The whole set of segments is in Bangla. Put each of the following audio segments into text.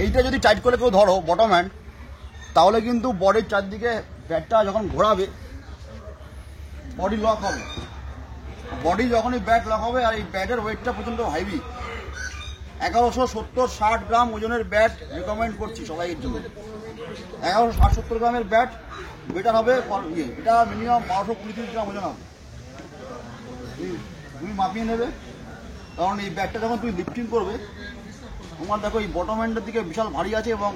এইটা যদি টাইট করে কেউ ধরো বটম হ্যান্ড, তাহলে কিন্তু বডির চারদিকে ব্যাটটা যখন ঘোরাবে বডি লক হবে। বডি যখনই ব্যাট লক হবে, আর এই ব্যাটের ওয়েটটা প্রচণ্ড হাইভি, 1170-60 গ্রাম ওজনের ব্যাট রেকমেন্ড করছি সবাইয়ের জন্য। 1160-70 গ্রামের ব্যাট বেটার হবে। এটা মিনিমাম 1220-30 গ্রাম ওজন হবে। তুমি মাপিয়ে নেবে, কারণ এই ব্যাটটা যখন তুমি লিফটিং করবে, তোমার দেখো এই বটম হ্যান্ডের দিকে বিশাল ভারী আছে, এবং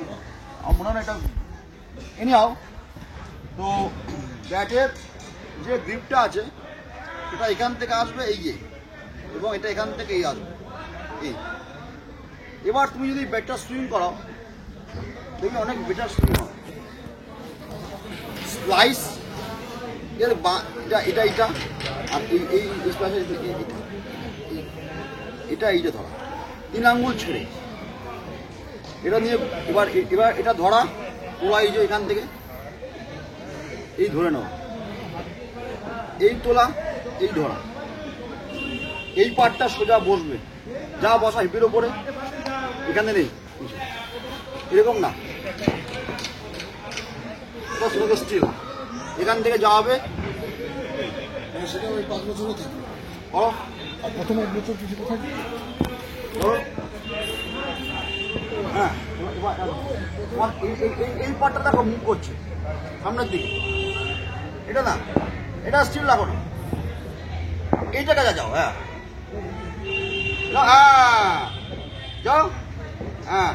আমার মনে হয় এটা এনিহাও। তো ব্যাটের যে গ্রিপটা আছে সেটা এখান থেকে আসবে এই যে, এবং এটা এখান থেকে এই আসবে এই। এবার তুমি যদি ব্যাটটা সুইং করাও, দেখবে অনেক বেটার সুইং হয়। স্লাইস এর এটা এটা আর এই এটা এইটা ধরা 3 আঙ্গুল ছেড়ে এটা নিয়ে এবার এটা ধরা তোলা, এই যে এখান থেকে এই ধরে নেওয়া, এই তোলা, এই ধরা, এই পাটটা সোজা বসবে, যা বসা হিপের ওপরে, এখানে নেই এরকম না, স্টিল এখান থেকে যা হবে সেটা ওই 5 বছরও থাকে। প্রথম 1 বছর কিছু থাকে। হ্যাঁ, এই পাটটা দেখো মুভ করছে সামনের দিকে, এটা না, এটা স্টিল রাখো না, এই জায়গায় যাও। হ্যাঁ, হ্যাঁ যাও, হ্যাঁ